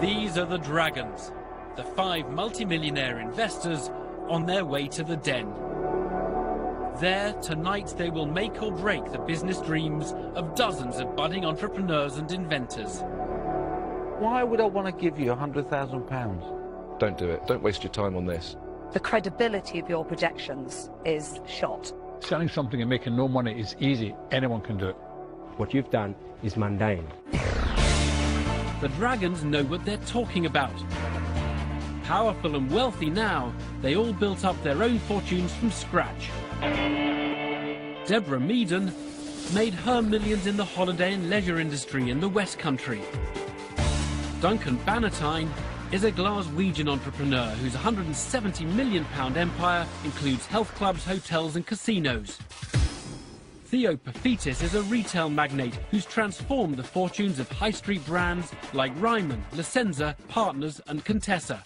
These are the Dragons, the 5 multimillionaire investors on their way to the den. There, tonight, they will make or break the business dreams of dozens of budding entrepreneurs and inventors. Why would I want to give you £100,000? Don't do it. Don't waste your time on this. The credibility of your projections is shot. Selling something and making no money is easy. Anyone can do it. What you've done is mundane. The Dragons know what they're talking about. Powerful and wealthy now, they all built up their own fortunes from scratch. Deborah Meaden made her millions in the holiday and leisure industry in the West Country. Duncan Bannatyne is a Glaswegian entrepreneur whose £170 million empire includes health clubs, hotels and casinos. Theo Paphitis is a retail magnate who's transformed the fortunes of high street brands like Ryman, Licenza, Partners and Contessa.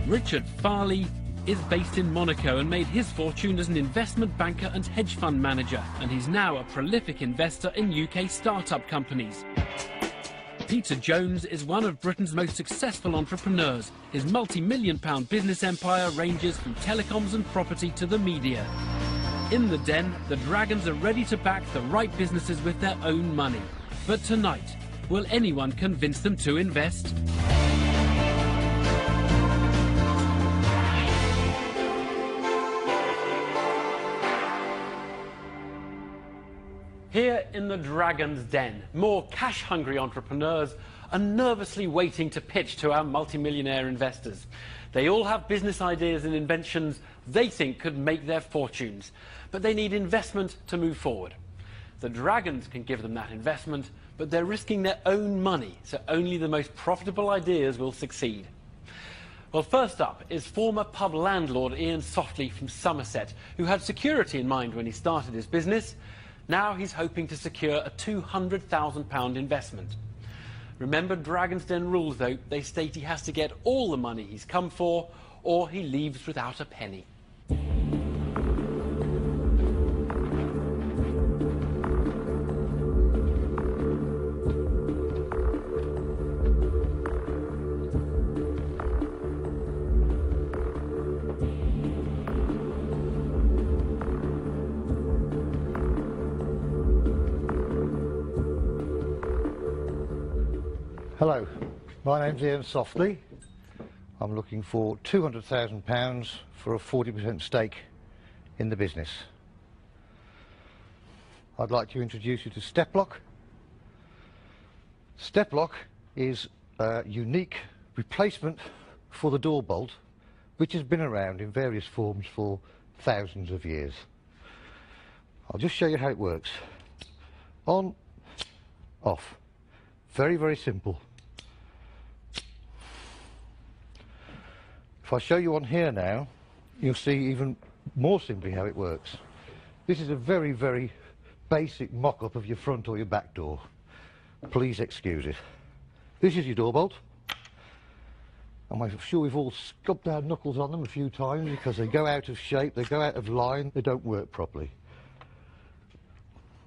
Richard Farley is based in Monaco and made his fortune as an investment banker and hedge fund manager, and he's now a prolific investor in UK startup companies. Peter Jones is one of Britain's most successful entrepreneurs. His multi-million-pound business empire ranges from telecoms and property to the media. In the den, the Dragons are ready to back the right businesses with their own money. But tonight, will anyone convince them to invest? Here in the Dragon's Den, more cash-hungry entrepreneurs are nervously waiting to pitch to our multimillionaire investors. They all have business ideas and inventions they think could make their fortunes, but they need investment to move forward. The Dragons can give them that investment, but they're risking their own money, so only the most profitable ideas will succeed. Well, first up is former pub landlord Ian Softley from Somerset, who had security in mind when he started his business. Now he's hoping to secure a £200,000 investment. Remember Dragon's Den rules, though. They state he has to get all the money he's come for, or he leaves without a penny. Hello, my name's Ian Softley. I'm looking for £200,000 for a 40% stake in the business. I'd like to introduce you to Step Lock. Step Lock is a unique replacement for the door bolt, which has been around in various forms for thousands of years. I'll just show you how it works. On, off. Very, very simple. If I show you on here now, you'll see even more simply how it works. This is a very, very basic mock-up of your front or your back door. Please excuse it. This is your door bolt. I'm sure we've all scubbed our knuckles on them a few times because they go out of shape, they go out of line, they don't work properly.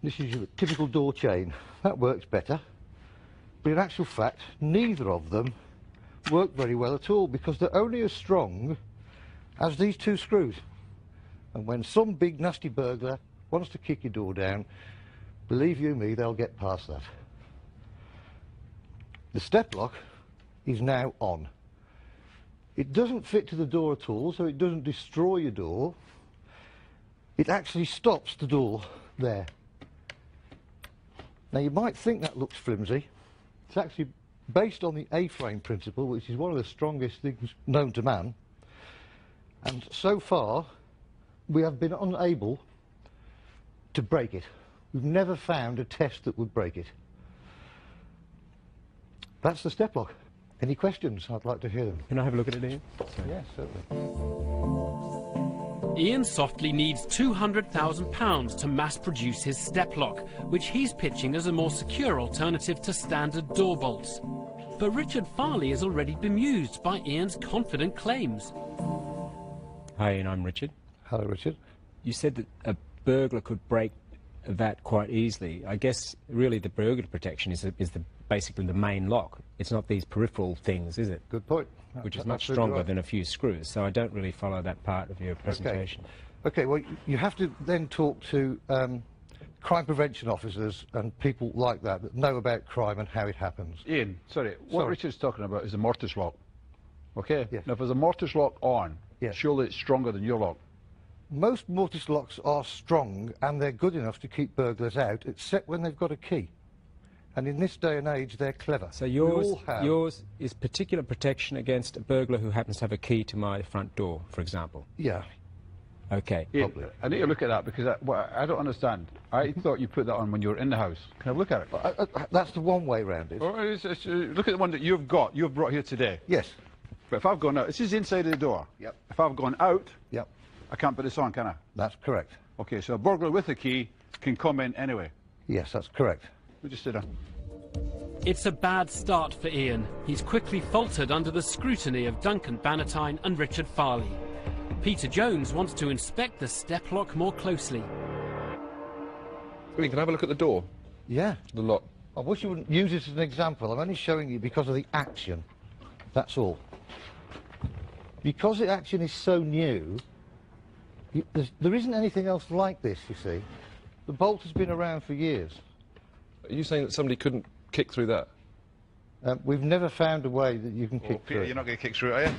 This is your typical door chain. That works better. But in actual fact, neither of them work very well at all because they're only as strong as these two screws. And when some big nasty burglar wants to kick your door down, believe you me, they'll get past that. The step lock is now on. It doesn't fit to the door at all, so it doesn't destroy your door. It actually stops the door there. Now you might think that looks flimsy. It's actually based on the A-frame principle, which is one of the strongest things known to man. And so far, we have been unable to break it. We've never found a test that would break it. That's the step lock. Any questions? I'd like to hear them. Can I have a look at it, Ian? Yes, certainly. Ian Softley needs £200,000 to mass-produce his step lock, which he's pitching as a more secure alternative to standard door bolts. But Richard Farley is already bemused by Ian's confident claims. Hi, Ian, I'm Richard. Hello, Richard. You said that a burglar could break that quite easily. I guess really the burglar protection is basically the main lock. It's not these peripheral things, is it? Good point. Which is That's much absolutely stronger right. than a few screws. So I don't really follow that part of your presentation. Okay, well, you have to then talk to crime prevention officers and people like that know about crime and how it happens. Ian, sorry, what Richard's talking about is a mortise lock. Okay? Yes. Now, if there's a mortise lock on, Yes. surely it's stronger than your lock. Most mortise locks are strong and they're good enough to keep burglars out, except when they've got a key. And in this day and age, they're clever. So We all have. yours is particular protection against a burglar who happens to have a key to my front door, for example. Yeah. Okay. Ian, I need to look at that because I don't understand. I thought you put that on when you were in the house. Can I look at it? That's the one way round it. Look at the one that you've brought here today. Yes. But if I've gone out, this is inside of the door. Yep. If I've gone out, Yep. I can't put this on, can I? That's correct. Okay, so a burglar with a key can come in anyway. Yes, that's correct. We'll just sit down. It's a bad start for Ian. He's quickly faltered under the scrutiny of Duncan Bannatyne and Richard Farley. Peter Jones wants to inspect the step lock more closely. Ian, can I have a look at the door? Yeah. The lock. I wish you wouldn't use it as an example. I'm only showing you because of the action. That's all. Because the action is so new, there isn't anything else like this, you see. The bolt has been around for years. Are you saying that somebody couldn't kick through that? We've never found a way that you can kick Peter, through. you're not going to kick through it, are you?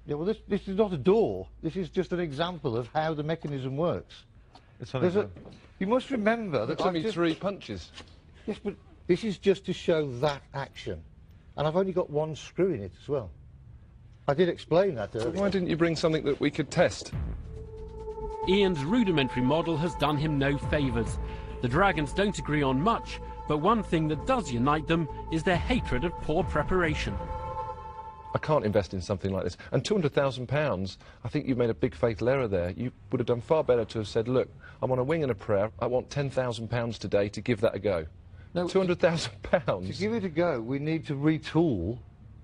Yeah, well, this is not a door. This is just an example of how the mechanism works. You must remember that It's only 3 punches. Yes, but this is just to show that action. And I've only got one screw in it as well. I did explain that So earlier. why didn't you bring something that we could test? Ian's rudimentary model has done him no favours. The dragons don't agree on much, but one thing that does unite them is their hatred of poor preparation. I can't invest in something like this. And £200,000, I think you've made a big fatal error there. You would have done far better to have said, look, I'm on a wing and a prayer. I want £10,000 today to give that a go. No, £200,000? To give it a go, we need to retool.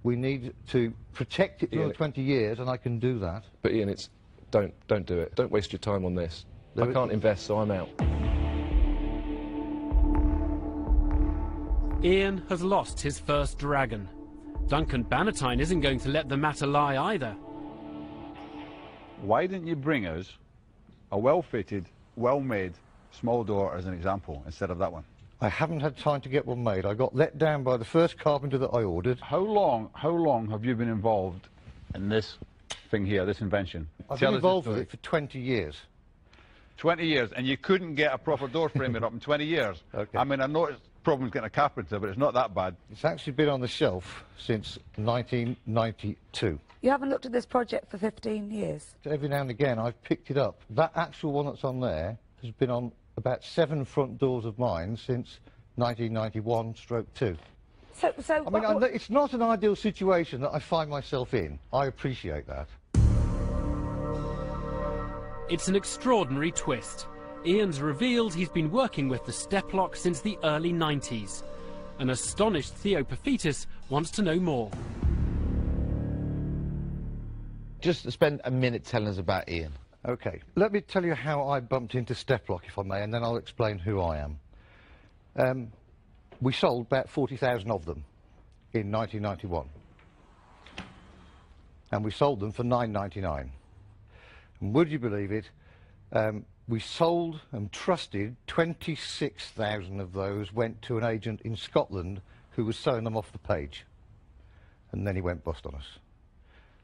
We need to protect it for another 20 years, and I can do that. But Ian, it's... Don't do it. Don't waste your time on this. I can't invest, so I'm out. Ian has lost his first dragon. Duncan Bannatyne isn't going to let the matter lie either. Why didn't you bring us a well-fitted, well-made small door as an example instead of that one? I haven't had time to get one made. I got let down by the first carpenter that I ordered. How long have you been involved in this thing here, this invention? I've Tell been us the involved with story. it for 20 years. 20 years, and you couldn't get a proper door frame up in 20 years. Okay. I mean, I know it's problems getting a carpenter, but it's not that bad. It's actually been on the shelf since 1992. You haven't looked at this project for 15 years? Every now and again, I've picked it up. That actual one that's on there has been on about 7 front doors of mine since 1991/2. So I mean, it's not an ideal situation that I find myself in. I appreciate that. It's an extraordinary twist. Ian's revealed he's been working with the step lock since the early 90s. An astonished Theopophetus wants to know more. Just spend a minute telling us about Ian. OK, let me tell you how I bumped into step lock, if I may, and then I'll explain who I am. We sold about 40,000 of them in 1991. And we sold them for £9.99. And would you believe it, we sold and trusted 26,000 of those went to an agent in Scotland who was selling them off the page. And then he went bust on us.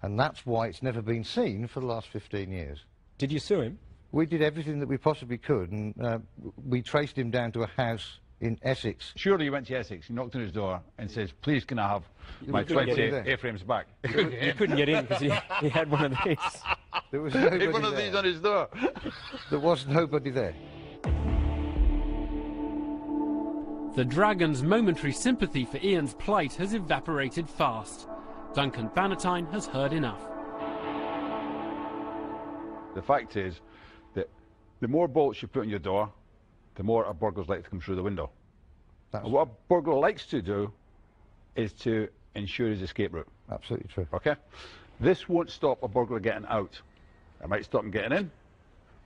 And that's why it's never been seen for the last 15 years. Did you sue him? We did everything that we possibly could, and we traced him down to a house in Essex. Surely you went to Essex, you knocked on his door and says, please can I have my 20 A-frames back? You couldn't get in because he had one of these. There was nobody One of there. these on his door. There was nobody there. The dragon's momentary sympathy for Ian's plight has evaporated fast. Duncan Bannatyne has heard enough. The fact is that the more bolts you put on your door, the more a burglar's like to come through the window. And what a burglar likes to do is to ensure his escape route. Absolutely true. Okay? This won't stop a burglar getting out. It might stop him getting in,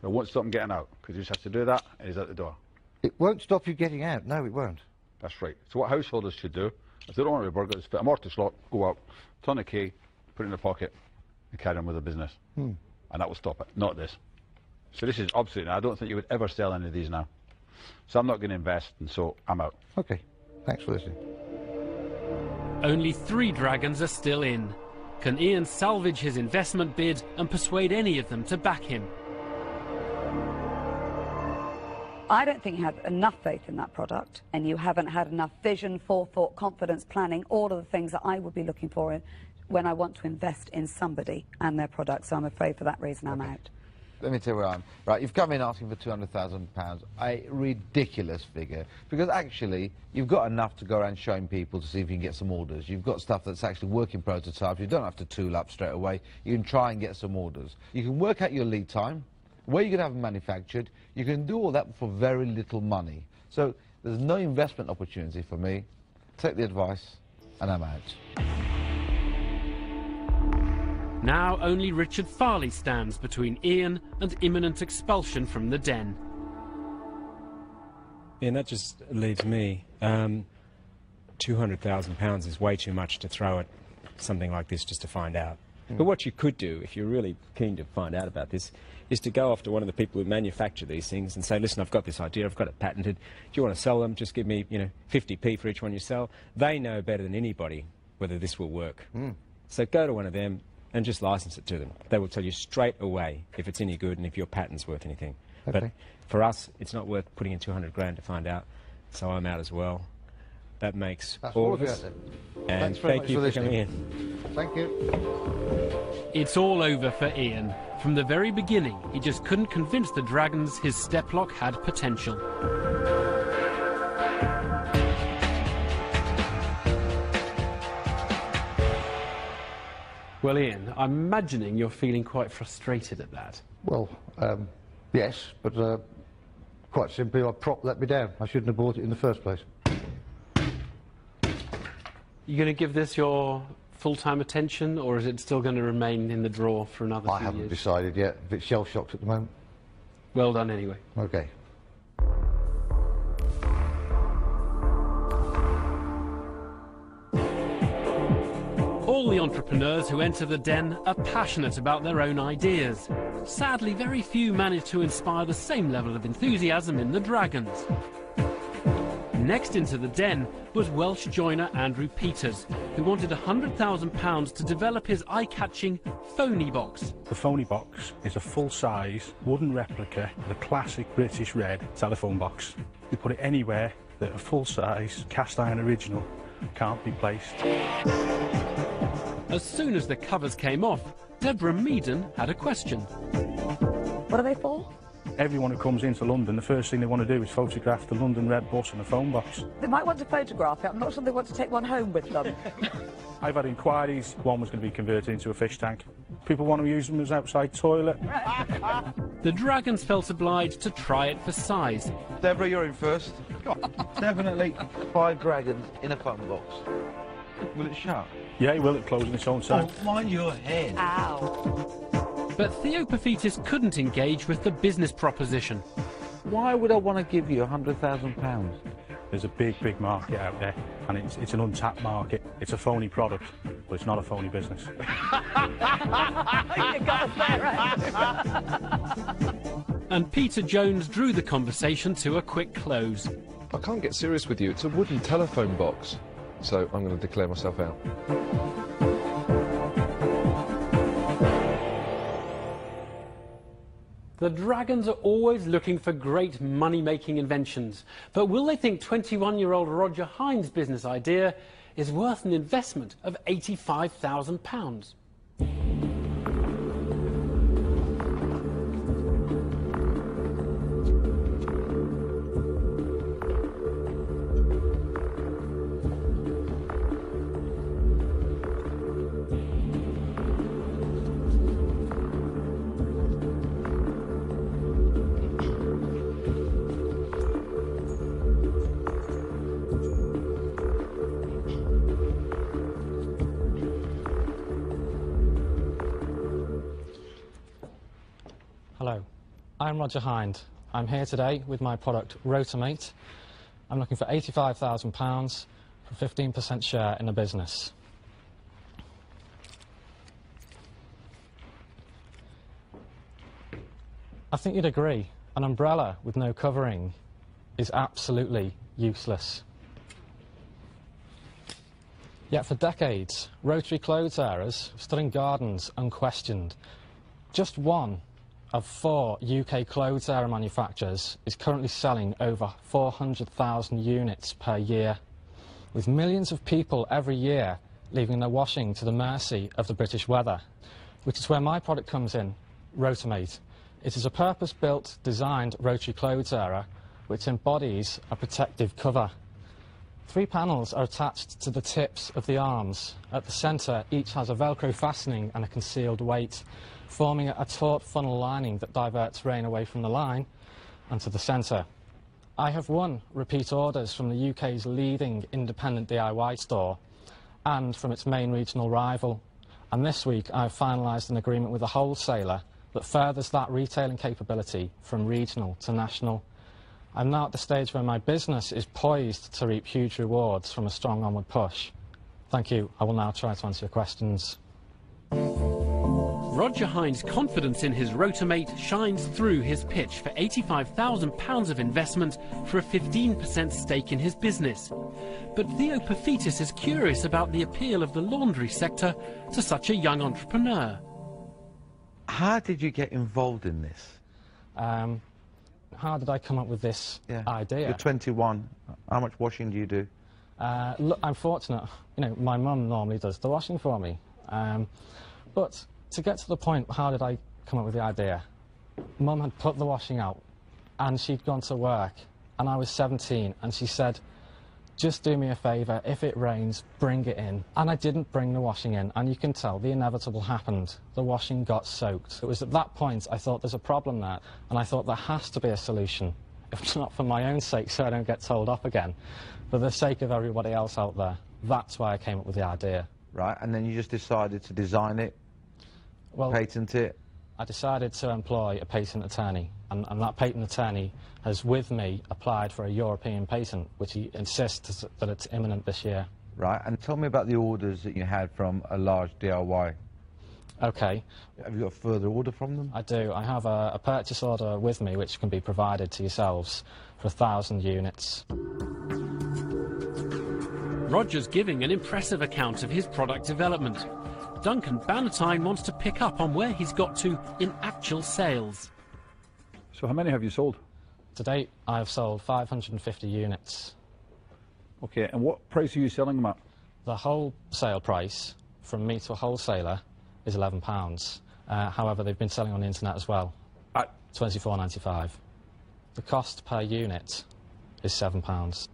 but it won't stop him getting out, because he just has to do that and he's out the door. It won't stop you getting out. No, it won't. That's right. So what householders should do, if they don't want to be burglars, fit a mortise lock, go out, turn the key, put it in their pocket, and carry on with their business. And that will stop it, not this. So this is obsolete. I don't think you would ever sell any of these now. So I'm not going to invest, and so I'm out. Okay, thanks for listening. Only 3 dragons are still in. Can Ian salvage his investment bid and persuade any of them to back him? I don't think you have enough faith in that product, and you haven't had enough vision, forethought, confidence, planning, all of the things that I would be looking for when I want to invest in somebody and their product. So I'm afraid for that reason I'm out. Let me tell you where I am. Right, you've come in asking for £200,000, a ridiculous figure, because actually you've got enough to go around showing people to see if you can get some orders. You've got stuff that's actually working prototypes. You don't have to tool up straight away. You can try and get some orders. You can work out your lead time, where you can have them manufactured. You can do all that for very little money. So there's no investment opportunity for me. Take the advice, and I'm out. Now only Richard Farley stands between Ian and imminent expulsion from the den. Yeah, and that just leaves me. £200,000 is way too much to throw at something like this just to find out. But what you could do, if you're really keen to find out about this, is to go off to one of the people who manufacture these things and say, listen, I've got this idea, I've got it patented. Do you want to sell them? Just give me, 50p for each one you sell. They know better than anybody whether this will work. So go to one of them and just license it to them. They will tell you straight away if it's any good and if your patent's worth anything. Okay. But for us, it's not worth putting in 200 grand to find out, so I'm out as well. That makes all of us. And thank you for coming in. Thank you. It's all over for Ian. From the very beginning, he just couldn't convince the dragons his step lock had potential. Well, Ian, I'm imagining you're feeling quite frustrated at that. Well, yes, but quite simply, our prop let me down. I shouldn't have bought it in the first place. You going to give this your full-time attention, or is it still going to remain in the drawer for another few I haven't years? decided yet. If it's shell-shocked at the moment. Well done, anyway. Okay. All the entrepreneurs who enter the den are passionate about their own ideas. Sadly, very few manage to inspire the same level of enthusiasm in the dragons. Next into the den was Welsh joiner Andrew Peters, who wanted £100,000 to develop his eye-catching phony box. The phony box is a full-size wooden replica of the classic British red telephone box. You put it anywhere that a full-size cast-iron original can't be placed. As soon as the covers came off, Deborah Meaden had a question. What are they for? Everyone who comes into London, the first thing they want to do is photograph the London Red bus and the phone box. They might want to photograph it. I'm not sure they want to take one home with them. I've had inquiries, one was going to be converted into a fish tank. People want to use them as outside toilet. The dragons felt obliged to try it for size. Deborah, you're in first. Definitely 5 dragons in a phone box. Will it shut? Yeah, it will, it close on its own time. Oh, mind your head. Ow. But Theopophetus couldn't engage with the business proposition. Why would I want to give you £100,000? There's a big, big market out there, and it's an untapped market. It's a phony product, but it's not a phony business. You got us there, right? And Peter Jones drew the conversation to a quick close. I can't get serious with you. It's a wooden telephone box. So I'm going to declare myself out. The dragons are always looking for great money-making inventions. But will they think 21-year-old Roger Hines' business idea is worth an investment of £85,000? I'm Roger Hind. I'm here today with my product Rotomate. I'm looking for £85,000 for a 15% share in the business. I think you'd agree, an umbrella with no covering is absolutely useless. Yet for decades, rotary clothes airers have stood in gardens unquestioned. Just one of 4 UK clothes airer manufacturers is currently selling over 400,000 units per year, with millions of people every year leaving their washing to the mercy of the British weather, which is where my product comes in, Rotomate. It is a purpose-built, designed rotary clothes airer which embodies a protective cover. 3 panels are attached to the tips of the arms. At the centre, each has a Velcro fastening and a concealed weight, forming a taut funnel lining that diverts rain away from the line and to the centre. I have won repeat orders from the UK's leading independent DIY store and from its main regional rival. And this week I've finalised an agreement with a wholesaler that furthers that retailing capability from regional to national. I'm now at the stage where my business is poised to reap huge rewards from a strong onward push. Thank you. I will now try to answer your questions. Roger Hind's confidence in his Rotomate shines through his pitch for £85,000 of investment for a 15% stake in his business. But Theo Paphitis is curious about the appeal of the laundry sector to such a young entrepreneur. How did you get involved in this? How did I come up with this idea? You're 21. How much washing do you do? Look, I'm fortunate. You know, my mum normally does the washing for me. But to get to the point, how did I come up with the idea? Mum had put the washing out and she'd gone to work and I was 17 and she said, just do me a favour, if it rains, bring it in. And I didn't bring the washing in, and you can tell the inevitable happened. The washing got soaked. It was at that point I thought there's a problem there, and I thought there has to be a solution, if not for my own sake so I don't get told off again, for the sake of everybody else out there. That's why I came up with the idea. Right, and then you just decided to design it, patent it? I decided to employ a patent attorney, and that patent attorney has, with me, applied for a European patent, which he insists that it's imminent this year. Right, and tell me about the orders that you had from a large DIY. OK. Have you got a further order from them? I do. I have a purchase order with me, which can be provided to yourselves for 1,000 units. Roger's giving an impressive account of his product development. Duncan Bannatyne wants to pick up on where he's got to in actual sales. So how many have you sold? To date, I have sold 550 units. OK, and what price are you selling them at? The wholesale price, from me to a wholesaler, is £11. However, they've been selling on the internet as well, at £24.95. The cost per unit is £7.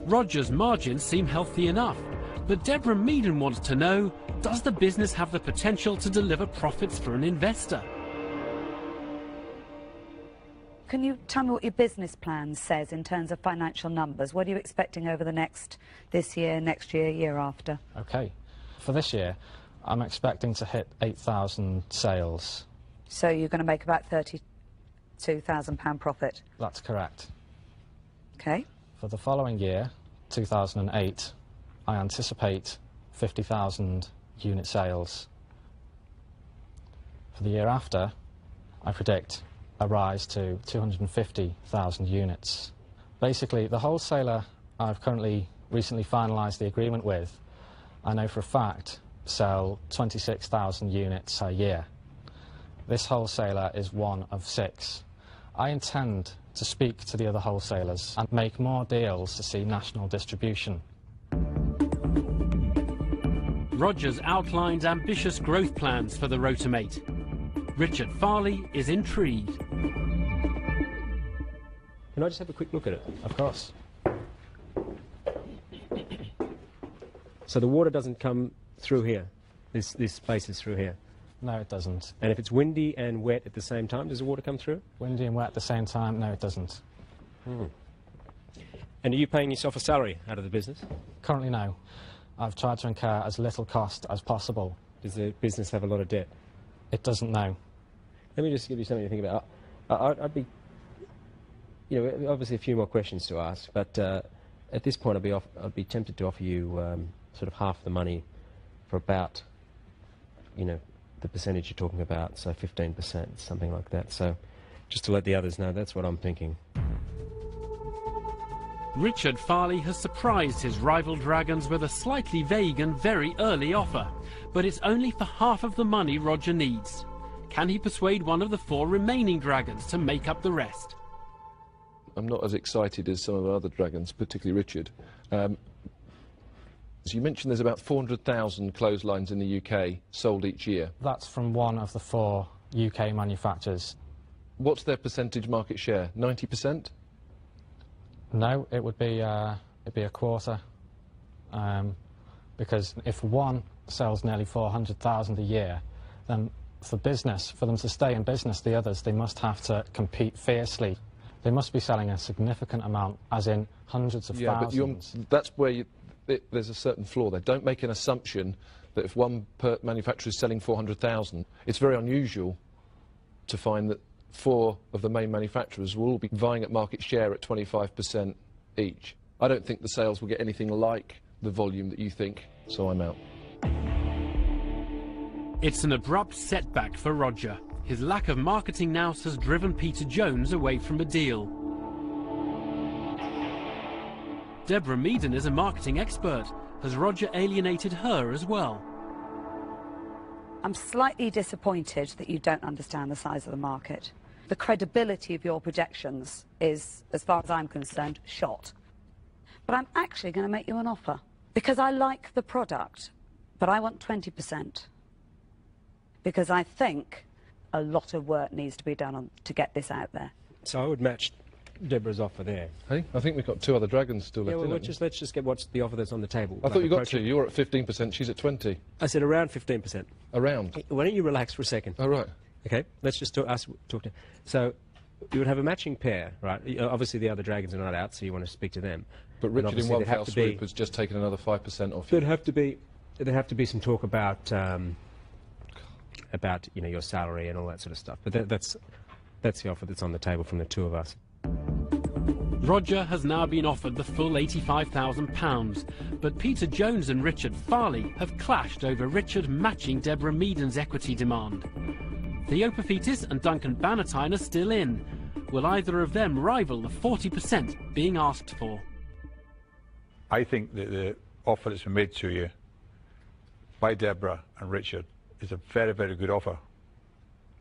Roger's margins seem healthy enough, but Deborah Meaden wants to know, does the business have the potential to deliver profits for an investor? Can you tell me what your business plan says in terms of financial numbers? What are you expecting over this year, next year, year after? OK. For this year, I'm expecting to hit 8,000 sales. So you're going to make about £32,000 profit? That's correct. OK. For the following year, 2008, I anticipate 50,000 unit sales. For the year after, I predict a rise to 250,000 units. Basically, the wholesaler I've recently finalised the agreement with, I know for a fact, sell 26,000 units a year. This wholesaler is one of 6. I intend to speak to the other wholesalers and make more deals to see national distribution. Roger's outlined ambitious growth plans for the Rotomate. Richard Farley is intrigued. Can I just have a quick look at it? Of course. So the water doesn't come through here? This space is through here? No, it doesn't. And if it's windy and wet at the same time, does the water come through? Windy and wet at the same time? No, it doesn't. And are you paying yourself a salary out of the business? Currently, no. I've tried to incur as little cost as possible. Does the business have a lot of debt? It doesn't, no. Let me just give you something to think about. I'd be, you know, obviously a few more questions to ask, but at this point I'd be tempted to offer you sort of half the money for about, you know, the percentage you're talking about, so 15%, something like that. So just to let the others know, that's what I'm thinking. Richard Farley has surprised his rival dragons with a slightly vague and very early offer, but it's only for half of the money Roger needs. Can he persuade one of the 4 remaining dragons to make up the rest? I'm not as excited as some of the other dragons, particularly Richard. As you mentioned, there's about 400,000 clotheslines in the UK sold each year. That's from one of the 4 UK manufacturers. What's their percentage market share? 90%? No, it'd be a quarter, because if one sells nearly 400,000 a year, then for them to stay in business, the others, they must have to compete fiercely. They must be selling a significant amount, as in hundreds of thousands. But that's where there's a certain flaw there. Don't make an assumption that if one manufacturer is selling 400,000, it's very unusual to find that 4 of the main manufacturers will all be vying at market share at 25% each. I don't think the sales will get anything like the volume that you think, so I'm out. It's an abrupt setback for Roger. His lack of marketing nous has driven Peter Jones away from a deal. Deborah Meaden is a marketing expert. Has Roger alienated her as well? I'm slightly disappointed that you don't understand the size of the market. The credibility of your projections is, as far as I'm concerned, shot. But I'm actually going to make you an offer, because I like the product, but I want 20%. Because I think a lot of work needs to be done to get this out there. So I would match Deborah's offer there. Hey, I think we've got 2 other dragons still left. Yeah, well, let's just get what's the offer that's on the table. I thought you got 2. You're at 15%, she's at 20. I said around 15%. Around? Why don't you relax for a second? Oh, right. Okay, let's just talk to... So, you would have a matching pair, right? Obviously the other dragons are not out, so you want to speak to them. But Richard in one fell swoop has just taken another 5% off you. There'd have to be some talk about, you know, your salary and all that sort of stuff. But that's the offer that's on the table from the 2 of us. Roger has now been offered the full £85,000, but Peter Jones and Richard Farley have clashed over Richard matching Deborah Meaden's equity demand. Theo Paphitis and Duncan Bannatyne are still in. Will either of them rival the 40% being asked for? I think that the offer that's been made to you by Deborah and Richard is a very, very good offer.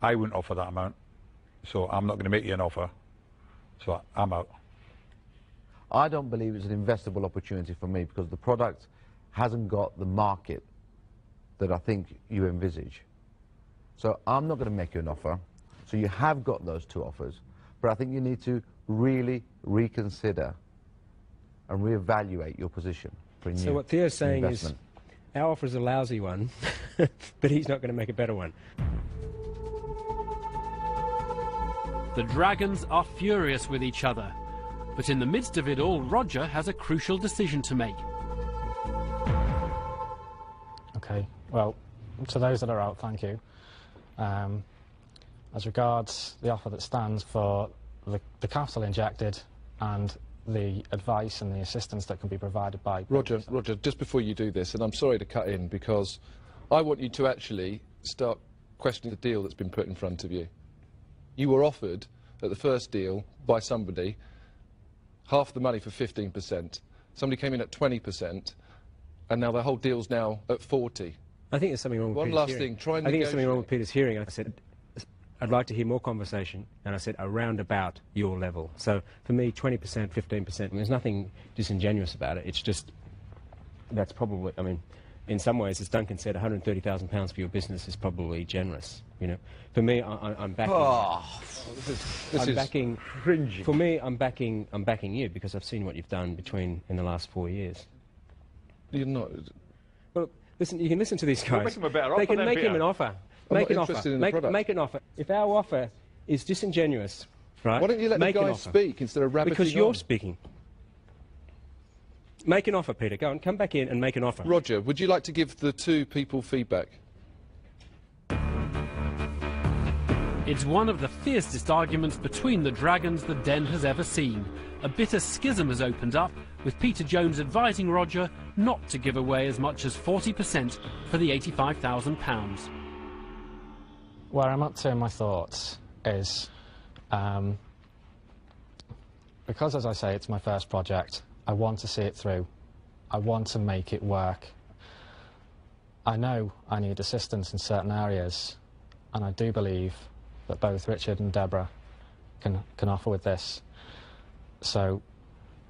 I wouldn't offer that amount, so I'm not going to make you an offer, so I'm out. I don't believe it's an investable opportunity for me, because the product hasn't got the market that I think you envisage. So I'm not going to make you an offer. So you have got those 2 offers, but I think you need to really reconsider and reevaluate your position for a new So what Theo's saying investment. is, our offer is a lousy one, but he's not going to make a better one. The dragons are furious with each other, but in the midst of it all, Roger has a crucial decision to make. Okay, well, to those that are out, thank you. As regards the offer that stands for the capital injected and the advice and the assistance that can be provided by... Roger, just before you do this, and I'm sorry to cut in, because I want you to actually start questioning the deal that's been put in front of you. You were offered, at the first deal, by somebody, half the money for 15%. Somebody came in at 20%, and now the whole deal's now at 40%. I think there's something wrong with One Peter's last hearing. thing, try and I think there's something wrong with negotiate. Peter's hearing. I said, I'd like to hear more conversation, and I said around about your level. So for me, 20%, 15%, there's nothing disingenuous about it. It's just, that's probably, I mean, in some ways, as Duncan said, £130,000 for your business is probably generous, you know. For me, I'm backing... Oh, this is backing, cringy. For me, I'm backing you, because I've seen what you've done in the last 4 years. You're not... Well, listen, you can listen to these guys. make him a better They offer can then, make him Peter. an offer. I'm Make not an offer. interested in the product. Make an offer. If our offer is disingenuous, right? Why don't you let the make an guy offer. speak instead of rabbiting Because you're on? speaking. Make an offer, Peter. Go on, come back in and make an offer. Roger, would you like to give the 2 people feedback? It's one of the fiercest arguments between the dragons the Den has ever seen. A bitter schism has opened up, with Peter Jones advising Roger not to give away as much as 40% for the £85,000. Where I'm up to in my thoughts is, because as I say, it's my first project, I want to see it through. I want to make it work. I know I need assistance in certain areas, and I do believe that both Richard and Deborah can offer with this. So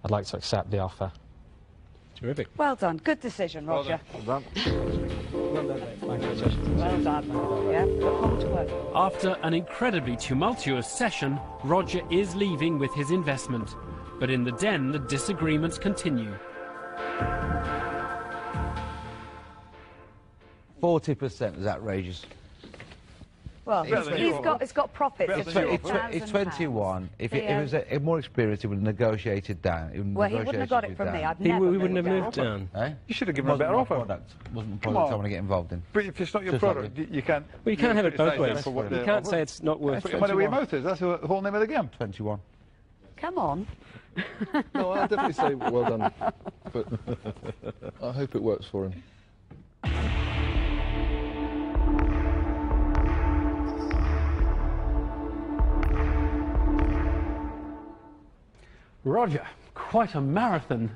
I'd like to accept the offer. Terrific. Well done. Good decision, Roger. Well done. Well done, mate. Thank you. Well done. Yeah, look forward to work. After an incredibly tumultuous session, Roger is leaving with his investment. But in the Den, the disagreements continue. 40% is outrageous. Well, it's got profits of It's 21. If it was a more experienced, he would have negotiated down. Well, he wouldn't have got it from me. He wouldn't have moved down. Eh? You should have given him a better offer. Wasn't a product I want to get involved in. But if it's not your Just product, like you can't... Well, you can't have it both criticise ways. them for what You they're can't offering. say it's not worth Put your money where your mouth is. That's the whole name of the game. 21. Come on. No, I'll definitely say well done. But I hope it works for him. Roger, quite a marathon.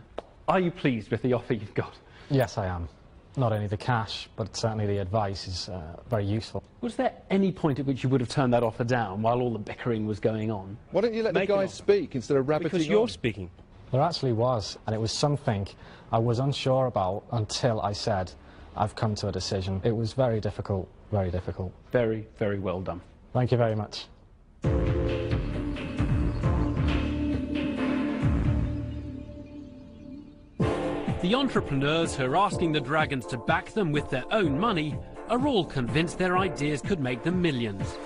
Are you pleased with the offer you've got? Yes, I am. Not only the cash, but certainly the advice is very useful. Was there any point at which you would have turned that offer down while all the bickering was going on? Why don't you let the Make an guys offer. speak instead of rabbiting Because you're on? speaking. There actually was, and it was something I was unsure about until I said, I've come to a decision. It was very difficult, very difficult. Very, very well done. Thank you very much. The entrepreneurs who are asking the dragons to back them with their own money are all convinced their ideas could make them millions.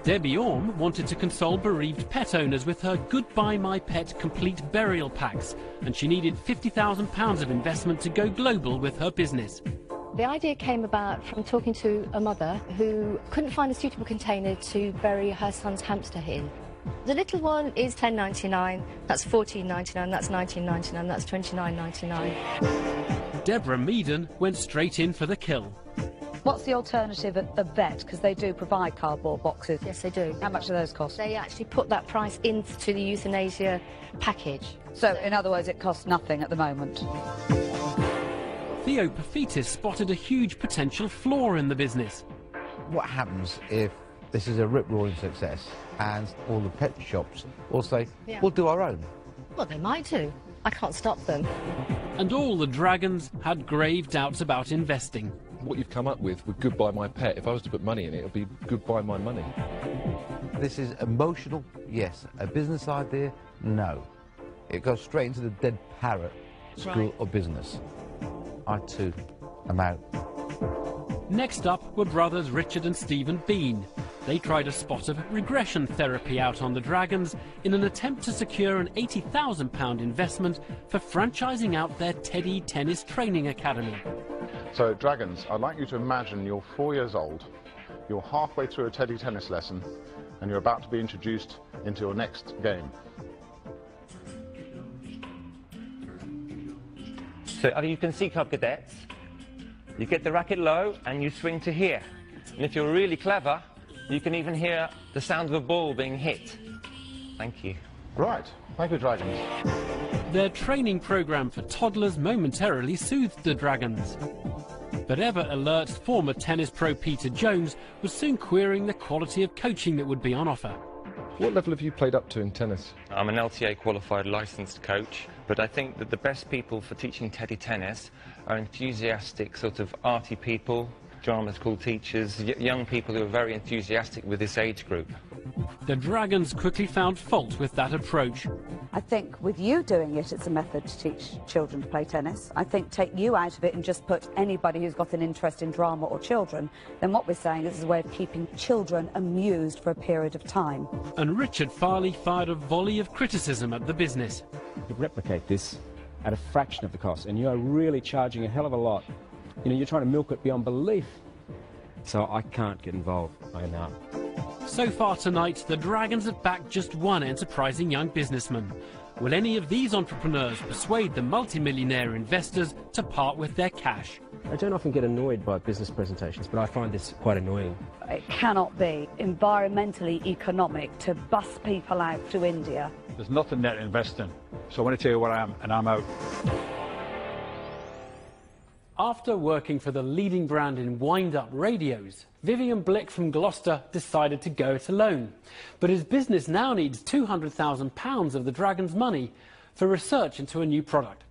Debbie Orme wanted to console bereaved pet owners with her Goodbye My Pet complete burial packs, and she needed £50,000 of investment to go global with her business. The idea came about from talking to a mother who couldn't find a suitable container to bury her son's hamster in. The little one is £10.99, that's £14.99, that's £19.99, that's £29.99. Deborah Meaden went straight in for the kill. What's the alternative at vet? Because they do provide cardboard boxes. Yes, they do. How much do those cost? They actually put that price into the euthanasia package. So, in other words, it costs nothing at the moment. Theo Paphitis spotted a huge potential flaw in the business. What happens if this is a rip-roaring success and all the pet shops will say, we'll do our own? Well, they might do. I can't stop them. And all the dragons had grave doubts about investing. What you've come up with Goodbye My Pet, if I was to put money in it, it would be Goodbye My Money. This is emotional, yes. A business idea, no. It goes straight into the dead parrot school of business. I too am out. Next up were brothers Richard and Stephen Bean. They tried a spot of regression therapy out on the dragons in an attempt to secure an £80,000 investment for franchising out their Teddy Tennis Training Academy. So, dragons, I'd like you to imagine you're 4 years old, you're halfway through a Teddy tennis lesson, and you're about to be introduced into your next game. So, as you can see, Club Cadets, you get the racket low and you swing to here. And if you're really clever, you can even hear the sound of a ball being hit. Thank you. Right. Thank you, dragons. Their training programme for toddlers momentarily soothed the dragons. But ever-alert former tennis pro Peter Jones was soon querying the quality of coaching that would be on offer. What level have you played up to in tennis? I'm an LTA qualified licensed coach, but I think that the best people for teaching Teddy tennis are enthusiastic, sort of arty people, drama school teachers, young people who are very enthusiastic with this age group. The dragons quickly found fault with that approach. I think with you doing it, it's a method to teach children to play tennis. I think take you out of it and just put anybody who's got an interest in drama or children, then what we're saying is a way of keeping children amused for a period of time. And Richard Farley fired a volley of criticism at the business. You could replicate this at a fraction of the cost, and you are really charging a hell of a lot. You know, you're trying to milk it beyond belief. So I can't get involved. I am out. So far tonight, the Dragons have backed just one enterprising young businessman. Will any of these entrepreneurs persuade the multimillionaire investors to part with their cash? I don't often get annoyed by business presentations, but I find this quite annoying. It cannot be environmentally economic to bus people out to India. There's nothing there to invest in. So I want to tell you where I am, and I'm out. After working for the leading brand in wind-up radios, Vivian Blick from Gloucester decided to go it alone. But his business now needs £200,000 of the Dragon's money for research into a new product.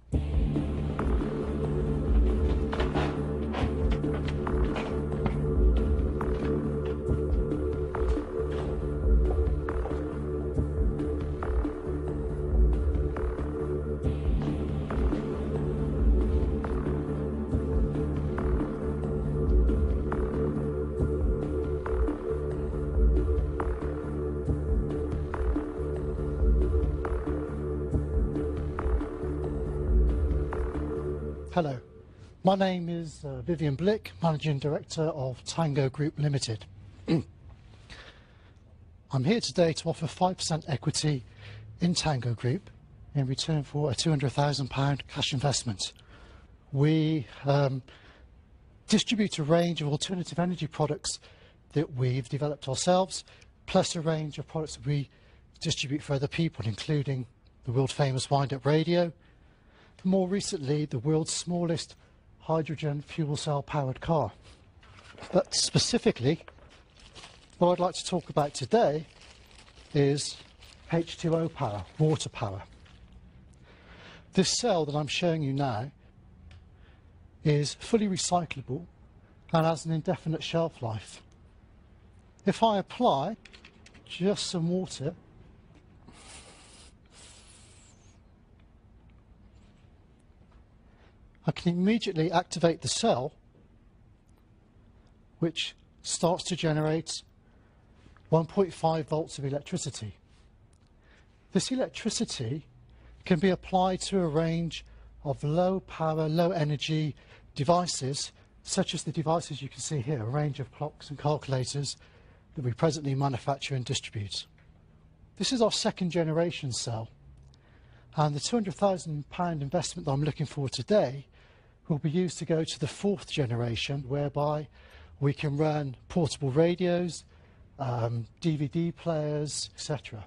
Hello, my name is Vivian Blick, Managing Director of Tango Group Limited. I'm here today to offer 5% equity in Tango Group in return for a £200,000 cash investment. We distribute a range of alternative energy products that we've developed ourselves, plus a range of products that we distribute for other people, including the world famous wind-up radio, more recently the world's smallest hydrogen fuel cell powered car. But specifically, what I'd like to talk about today is H2O power, water power. This cell that I'm showing you now is fully recyclable and has an indefinite shelf life. If I apply just some water, I can immediately activate the cell, which starts to generate 1.5 volts of electricity. This electricity can be applied to a range of low power, low energy devices, such as the devices you can see here, a range of clocks and calculators that we presently manufacture and distribute. This is our second generation cell, and the £200,000 investment that I'm looking for today will be used to go to the fourth generation, whereby we can run portable radios, DVD players, etc.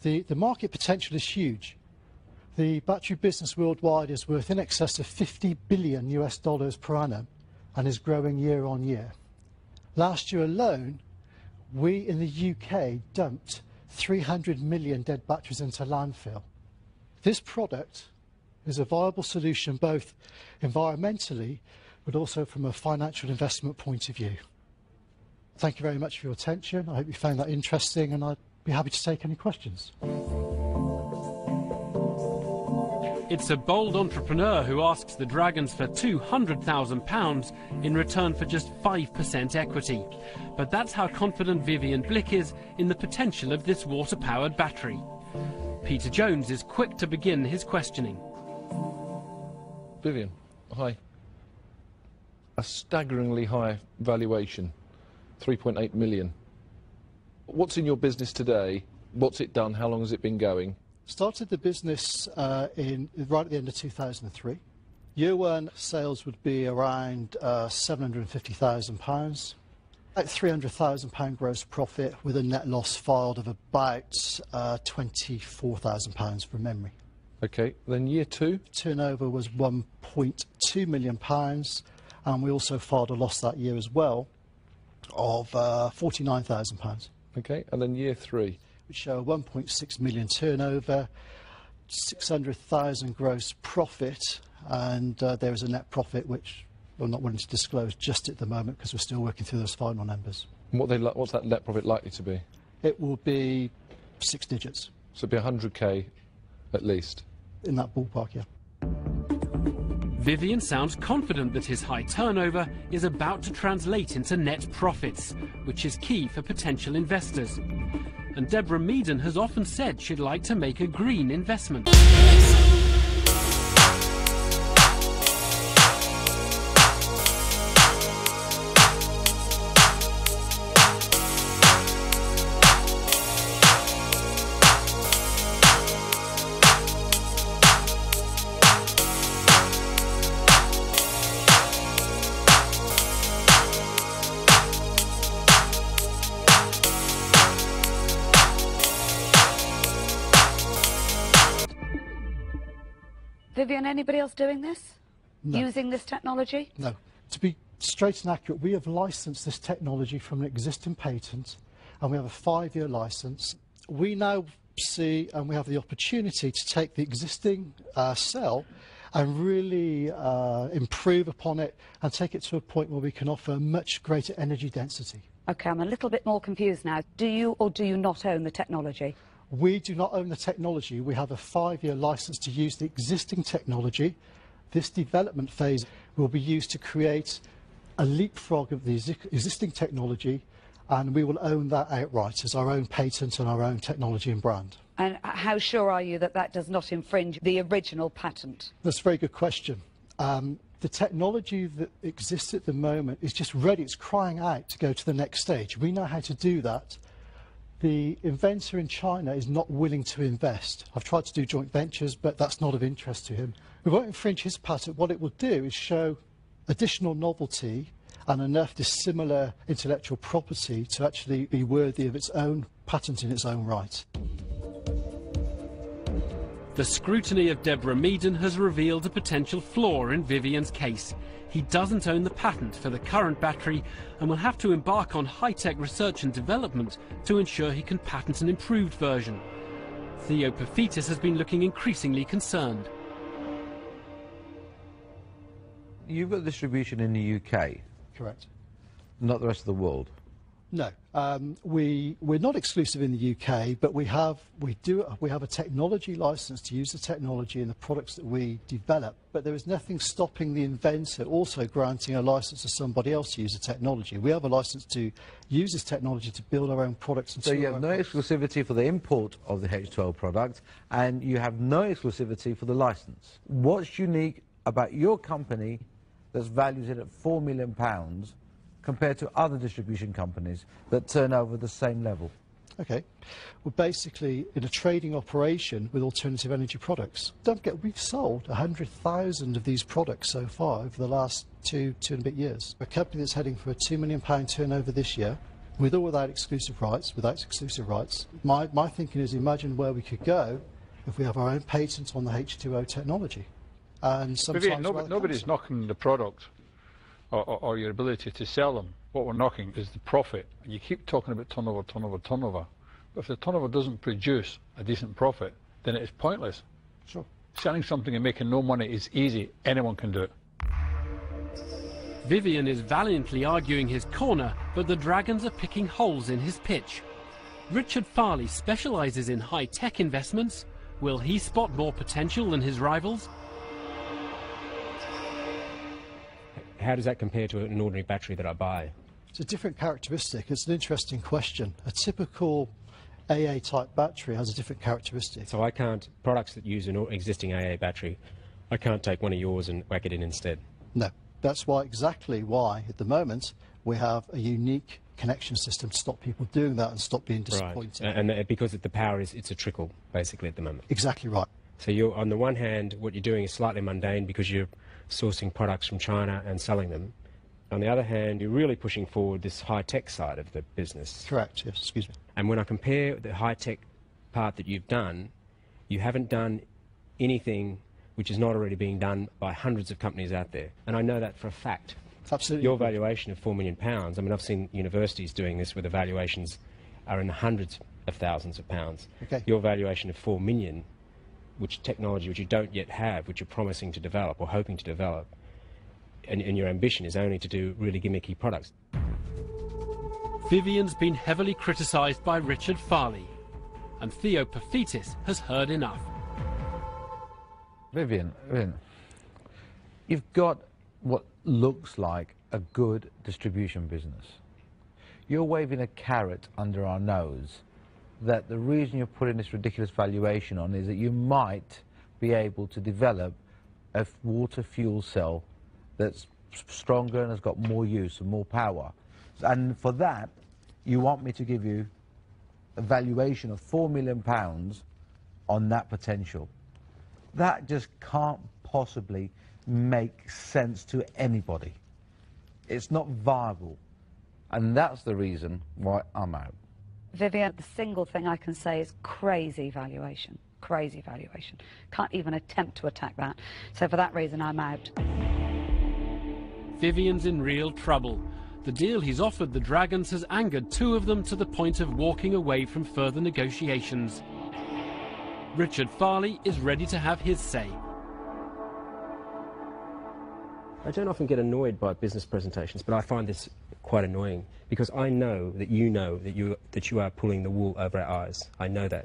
The market potential is huge. The battery business worldwide is worth in excess of $50 billion per annum and is growing year on year. Last year alone, we in the UK dumped 300 million dead batteries into landfill. This product is a viable solution both environmentally but also from a financial investment point of view. Thank you very much for your attention. I hope you found that interesting, and I'd be happy to take any questions. It's a bold entrepreneur who asks the Dragons for £200,000 in return for just 5% equity. But that's how confident Vivian Blick is in the potential of this water-powered battery. Peter Jones is quick to begin his questioning. Vivian, hi. A staggeringly high valuation, 3.8 million. What's in your business today? What's it done? How long has it been going? Started the business right at the end of 2003. Year one sales would be around £750,000. About £300,000 gross profit with a net loss filed of about £24,000 from memory. Okay, then year two? Turnover was £1.2 million, and we also filed a loss that year as well of £49,000. Okay, and then year three? We show a 1.6 million turnover, 600,000 gross profit, and there is a net profit which we're not willing to disclose just at the moment because we're still working through those final numbers. And what's that net profit likely to be? It will be 6 digits. So it'll be 100k at least? In that ballpark, yeah. Vivian sounds confident that his high turnover is about to translate into net profits, which is key for potential investors. And Deborah Meaden has often said she'd like to make a green investment. Vivian, anybody else doing this? No. Using this technology? No. To be straight and accurate, we have licensed this technology from an existing patent, and we have a 5-year license. We now see, and we have the opportunity to take the existing cell and really improve upon it and take it to a point where we can offer much greater energy density. OK, I'm a little bit more confused now. Do you or do you not own the technology? We do not own the technology. We have a 5-year license to use the existing technology. This development phase will be used to create a leapfrog of the existing technology, and we will own that outright as our own patent and our own technology and brand. And how sure are you that that does not infringe the original patent? That's a very good question. The technology that exists at the moment is just ready. It's crying out to go to the next stage. We know how to do that. The inventor in China is not willing to invest. I've tried to do joint ventures, but that's not of interest to him. We won't infringe his patent. What it will do is show additional novelty and enough dissimilar intellectual property to actually be worthy of its own patent in its own right. The scrutiny of Deborah Meaden has revealed a potential flaw in Vivian's case. He doesn't own the patent for the current battery and will have to embark on high-tech research and development to ensure he can patent an improved version. Theo Paphitis has been looking increasingly concerned. You've got distribution in the UK? Correct. Not the rest of the world? No. We're not exclusive in the UK, but we have a technology license to use the technology in the products that we develop, but there is nothing stopping the inventor also granting a license to somebody else to use the technology. We have a license to use this technology to build our own products. And so you have no exclusivity for the import of the H12 product, and you have no exclusivity for the license. What's unique about your company that's valued at £4 million compared to other distribution companies that turn over the same level? Okay. We're basically in a trading operation with alternative energy products. Don't forget, we've sold 100,000 of these products so far over the last two and a bit years. A company that's heading for a £2 million turnover this year, with or without exclusive rights. My thinking is, imagine where we could go if we have our own patent on the H2O technology. And sometimes nobody's knocking the product or your ability to sell them. What we're knocking is the profit. And you keep talking about turnover. But if the turnover doesn't produce a decent profit, then it is pointless. Sure. Selling something and making no money is easy. Anyone can do it. Vivian is valiantly arguing his corner, but the Dragons are picking holes in his pitch. Richard Farley specialises in high-tech investments. Will he spot more potential than his rivals? How does that compare to an ordinary battery that I buy? It's a different characteristic. It's an interesting question. A typical AA-type battery has a different characteristic. So I can't, products that use an existing AA battery, I can't take one of yours and whack it in instead? No. That's exactly why, at the moment, we have a unique connection system to stop people doing that and stop being disappointed. Right. And because the power it's a trickle, basically, at the moment. Exactly right. So you're, on the one hand, what you're doing is slightly mundane because you're sourcing products from China and selling them. On the other hand, you're really pushing forward this high-tech side of the business. Correct, yes, excuse me. And when I compare the high-tech part that you've done, you haven't done anything which is not already being done by hundreds of companies out there. And I know that for a fact. Absolutely. Your valuation of £4 million, I mean, I've seen universities doing this where the valuations are in the hundreds of thousands of pounds. Okay. Your valuation of £4 million, which technology which you don't yet have, which you're promising to develop or hoping to develop, and your ambition is only to do really gimmicky products. Vivian's been heavily criticised by Richard Farley, and Theo Paphitis has heard enough. Vivian, you've got what looks like a good distribution business. You're waving a carrot under our nose that the reason you're putting this ridiculous valuation on is that you might be able to develop a water fuel cell that's stronger and has got more use and more power. And for that, you want me to give you a valuation of £4 million on that potential. That just can't possibly make sense to anybody. It's not viable. And that's the reason why I'm out. Vivian, the single thing I can say is crazy valuation. crazy valuation. Can't even attempt to attack that. So for that reason, I'm out. Vivian's in real trouble. The deal he's offered the Dragons has angered two of them to the point of walking away from further negotiations. Richard Farley is ready to have his say. I don't often get annoyed by business presentations, but I find this quite annoying because I know that you are pulling the wool over our eyes. I know that.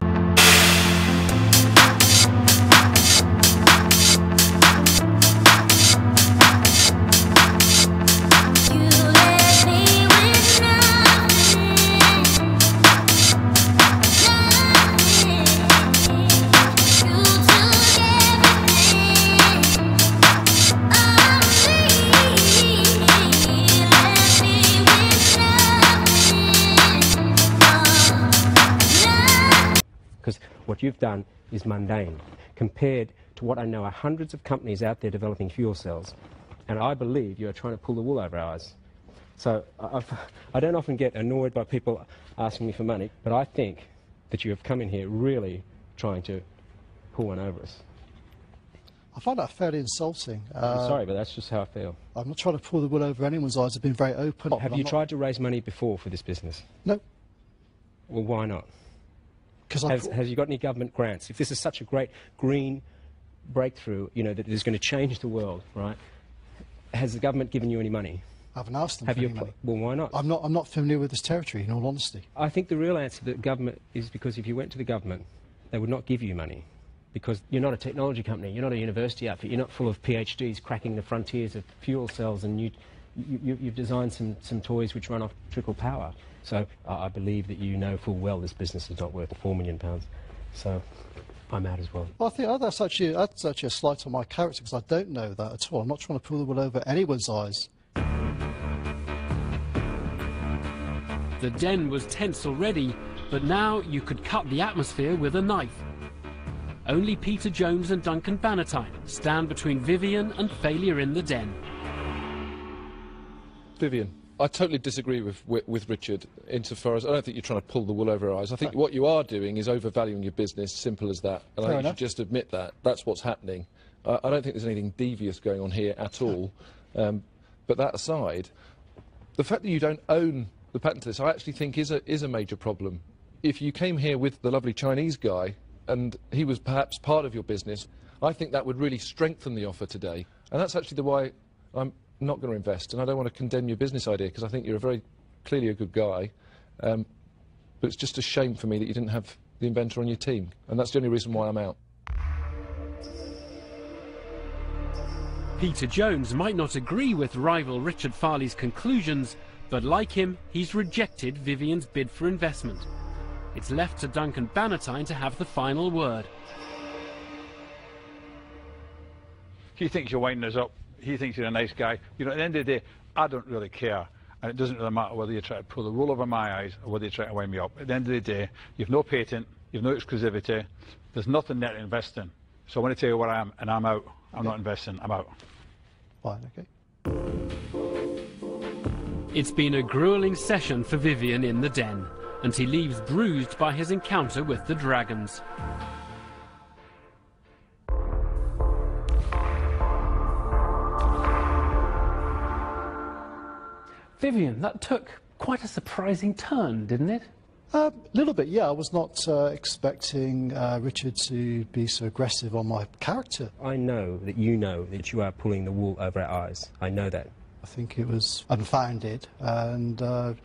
Because what you've done is mundane compared to what I know are hundreds of companies out there developing fuel cells, and I believe you are trying to pull the wool over our eyes. So I don't often get annoyed by people asking me for money, but I think that you have come in here really trying to pull one over us. I find that fairly insulting. I'm sorry, but that's just how I feel. I'm not trying to pull the wool over anyone's eyes. I've been very open. Have you tried to raise money before for this business? No. Well, why not? Has you got any government grants? If this is such a great green breakthrough, you know, that is going to change the world, right? Has the government given you any money? I haven't asked them for any money. Well, why not? I'm not familiar with this territory, in all honesty. I think the real answer to the government is because if you went to the government, they would not give you money. Because you're not a technology company, you're not a university outfit, you're not full of PhDs cracking the frontiers of fuel cells, and you've designed some toys which run off trickle power. So I believe that you know full well this business is not worth £4 million. So I'm out as well. Well, I think that's actually a slight on my character, because I don't know that at all. I'm not trying to pull the wool over anyone's eyes. The den was tense already, but now you could cut the atmosphere with a knife. Only Peter Jones and Duncan Bannatyne stand between Vivian and failure in the den. Vivian, I totally disagree with Richard insofar as I don't think you're trying to pull the wool over our eyes. I think what you are doing is overvaluing your business, simple as that. And I think you should just admit that. That's what's happening. I don't think there's anything devious going on here at all. But that aside, the fact that you don't own the patent to this, I actually think is a major problem. If you came here with the lovely Chinese guy and he was perhaps part of your business, I think that would really strengthen the offer today. And that's actually why I'm not going to invest, and I don't want to condemn your business idea, because I think you're clearly a good guy, but it's just a shame for me that you didn't have the inventor on your team, and that's the only reason why I'm out. Peter Jones might not agree with rival Richard Farley's conclusions, but like him, he's rejected Vivian's bid for investment. It's left to Duncan Bannatyne to have the final word. He thinks you're winding us up. He thinks you're a nice guy. You know, at the end of the day, I don't really care. And it doesn't really matter whether you try to pull the wool over my eyes or whether you try to wind me up. At the end of the day, you've no patent, you've no exclusivity, there's nothing there to invest in. So I want to tell you where I am, and I'm out. I'm not investing, I'm out. Fine, okay. It's been a gruelling session for Vivian in the den, and he leaves bruised by his encounter with the Dragons. Vivian, that took quite a surprising turn, didn't it? A little bit, yeah. I was not expecting Richard to be so aggressive on my character. I know that you are pulling the wool over our eyes. I know that. I think it was unfounded, and I'm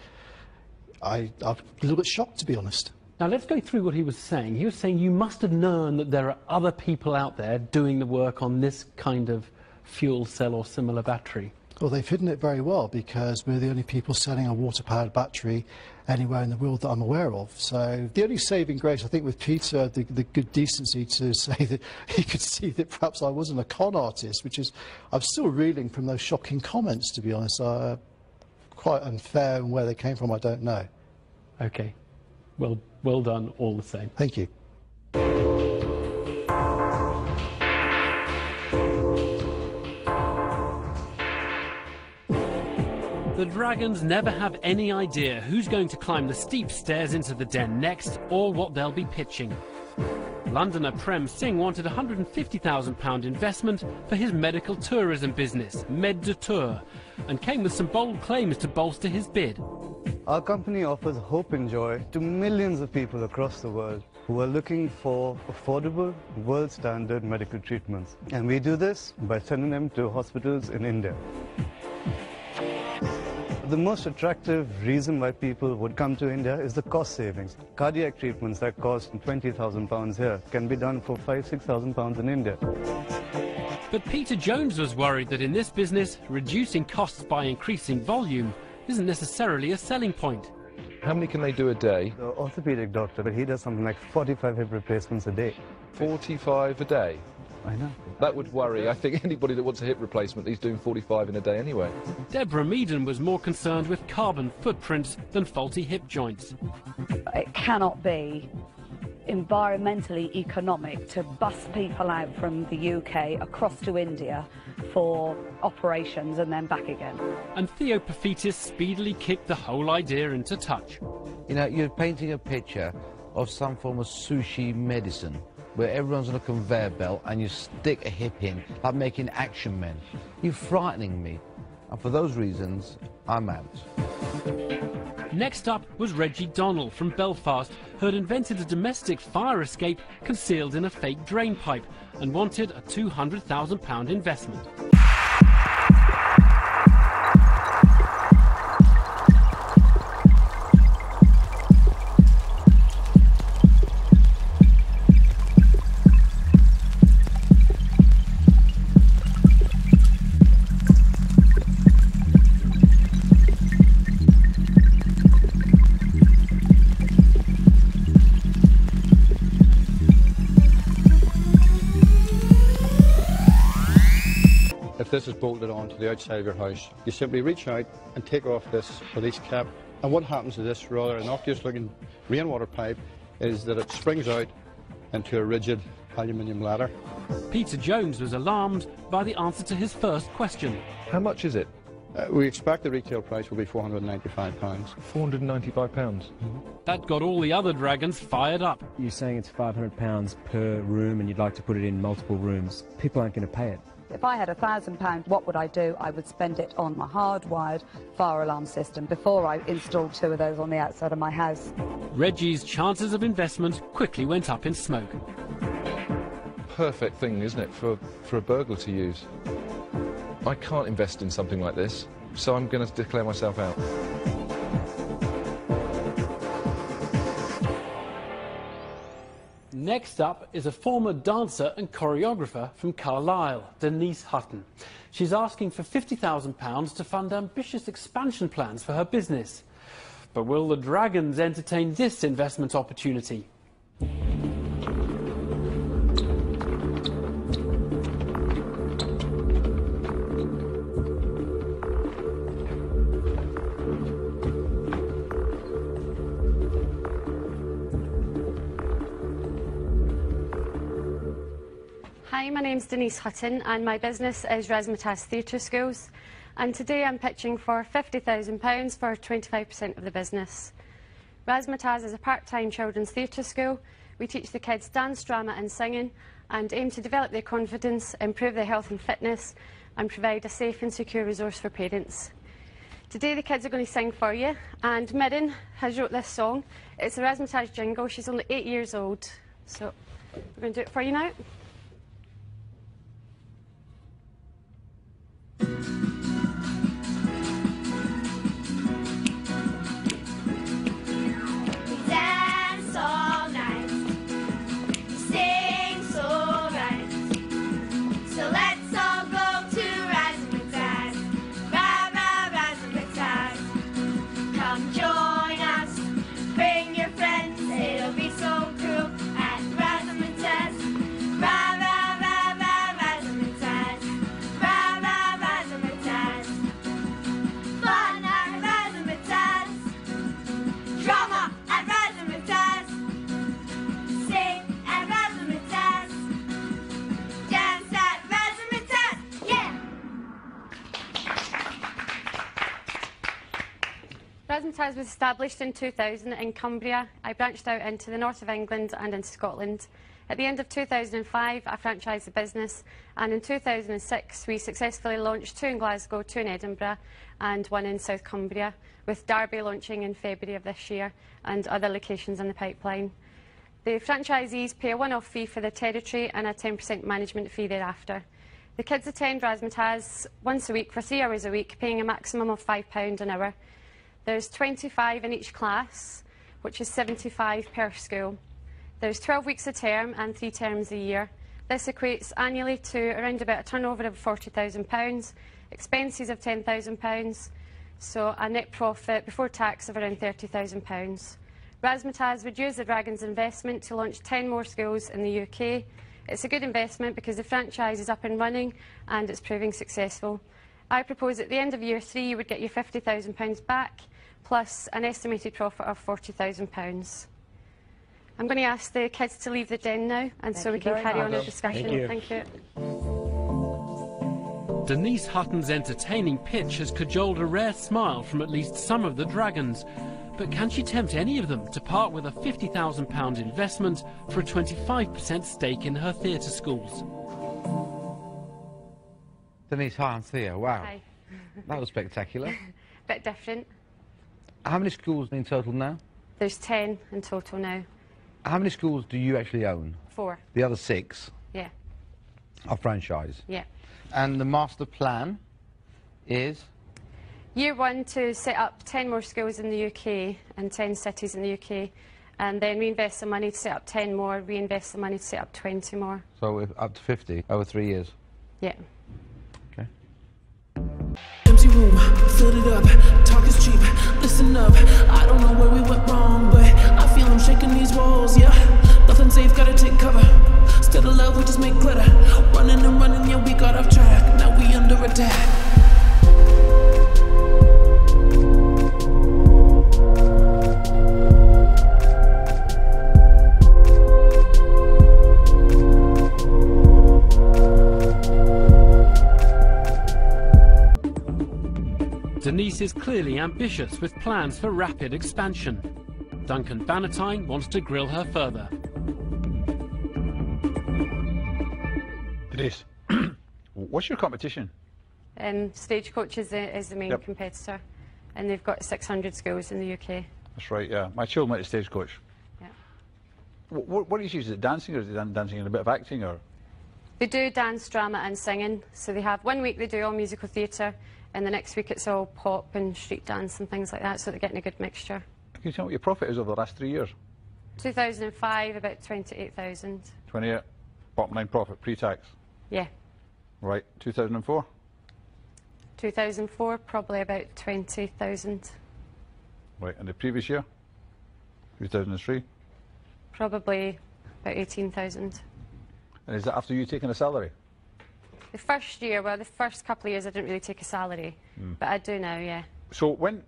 a little bit shocked, to be honest. Now let's go through what he was saying. He was saying you must have known that there are other people out there doing the work on this kind of fuel cell or similar battery. Well, they've hidden it very well, because we're the only people selling a water-powered battery anywhere in the world that I'm aware of. So the only saving grace, I think, with Peter, the good decency to say that he could see that perhaps I wasn't a con artist, which is, I'm still reeling from those shocking comments, to be honest. Quite unfair, and where they came from, I don't know. Okay. Well done all the same. Thank you. The Dragons never have any idea who's going to climb the steep stairs into the den next, or what they'll be pitching. Londoner Prem Singh wanted £150,000 investment for his medical tourism business, Med de Tour, and came with some bold claims to bolster his bid. Our company offers hope and joy to millions of people across the world who are looking for affordable, world-standard medical treatments. And we do this by sending them to hospitals in India. The most attractive reason why people would come to India is the cost savings. Cardiac treatments that cost £20,000 here can be done for £5,000–6,000 in India. But Peter Jones was worried that in this business, reducing costs by increasing volume isn't necessarily a selling point. How many can they do a day? The orthopedic doctor, he does something like 45 hip replacements a day. 45 a day? I know. That would worry. I think anybody that wants a hip replacement, he's doing 45 in a day anyway. Deborah Meaden was more concerned with carbon footprints than faulty hip joints. It cannot be environmentally economic to bus people out from the UK across to India for operations and then back again. And Theo Paphitis speedily kicked the whole idea into touch. You know, you're painting a picture of some form of sushi medicine, where everyone's on a conveyor belt and you stick a hip in, like making action men. You're frightening me. And for those reasons, I'm out. Next up was Reggie Donnell from Belfast, who had invented a domestic fire escape concealed in a fake drain pipe and wanted a £200,000 investment. If this is bolted onto the outside of your house, you simply reach out and take off this release cap. And what happens to this rather innocuous looking rainwater pipe is that it springs out into a rigid aluminium ladder. Peter Jones was alarmed by the answer to his first question. How much is it? We expect the retail price will be £495. £495? That got all the other dragons fired up. You're saying it's £500 per room and you'd like to put it in multiple rooms. People aren't going to pay it. If I had £1,000, what would I do? I would spend it on my hardwired fire alarm system before I installed 2 of those on the outside of my house. Reggie's chances of investment quickly went up in smoke. Perfect thing, isn't it, for a burglar to use? I can't invest in something like this, so I'm going to declare myself out. Next up is a former dancer and choreographer from Carlisle, Denise Hutton. She's asking for £50,000 to fund ambitious expansion plans for her business. But will the dragons entertain this investment opportunity? Hi, my name's Denise Hutton and my business is Razzmatazz Theatre Schools, and today I'm pitching for £50,000 for 25% of the business. Razzmatazz is a part-time children's theatre school. We teach the kids dance, drama and singing and aim to develop their confidence, improve their health and fitness and provide a safe and secure resource for parents. Today the kids are going to sing for you, and Midden has wrote this song. It's a Razzmatazz jingle. She's only 8 years old, so we're going to do it for you now. Dance all night, sing so right. So let's all go to Razzmatazz, Razzmatazz. Come join us, bring your friends, it'll be so cool at Razzmatazz. Razzmatazz was established in 2000 in Cumbria. I branched out into the north of England and into Scotland. At the end of 2005, I franchised the business, and in 2006 we successfully launched 2 in Glasgow, 2 in Edinburgh and 1 in South Cumbria, with Derby launching in February of this year and other locations in the pipeline. The franchisees pay a one-off fee for their territory and a 10% management fee thereafter. The kids attend Razzmatazz once a week for 3 hours a week, paying a maximum of £5 an hour. There's 25 in each class, which is 75 per school. There's 12 weeks a term and 3 terms a year. This equates annually to around about a turnover of £40,000, expenses of £10,000, so a net profit before tax of around £30,000. Razzmatazz would use the Dragon's investment to launch 10 more schools in the UK. It's a good investment because the franchise is up and running and it's proving successful. I propose at the end of year 3 you would get your £50,000 back, plus an estimated profit of £40,000. I'm going to ask the kids to leave the den now, and so we can carry on our discussion. Thank you. Denise Hutton's entertaining pitch has cajoled a rare smile from at least some of the dragons. But can she tempt any of them to part with a £50,000 investment for a 25% stake in her theatre schools? Denise, hi, I'm Theo. Wow. Hi. That was spectacular. Bit different. How many schools in total now? There's 10 in total now. How many schools do you actually own? 4. The other 6 Yeah. are franchise? Yeah. And the master plan is? Year 1 to set up 10 more schools in the UK and 10 cities in the UK, and then reinvest the money to set up 10 more, reinvest the money to set up 20 more. So up to 50 over 3 years? Yeah. Okay. Empty room, filled it up, talk is cheap, listen up, I don't know where we went wrong, but I feel I'm shaking these walls, yeah, nothing safe, gotta take cover, still of love, we just make glitter, running and running, yeah, we got off track, now we under attack. Denise is clearly ambitious with plans for rapid expansion. Duncan Bannatyne wants to grill her further. Denise, what's your competition? Stagecoach is the main competitor, and they've got 600 schools in the UK. That's right, yeah. My children went to Stagecoach. Yeah. What is it? Is it dancing, or is it dancing and a bit of acting, or? They do dance, drama and singing. So they have 1 week they do all musical theatre, and the next week it's all pop and street dance and things like that, so they're getting a good mixture. Can you tell me what your profit is over the last 3 years? 2005, about 28,000. 28. Bottom line profit, pre-tax? Yeah. Right. 2004? 2004, probably about 20,000. Right. And the previous year? 2003? Probably about 18,000. And is that after you taking a salary? The first year, well, the first couple of years I didn't really take a salary, but I do now, yeah. So when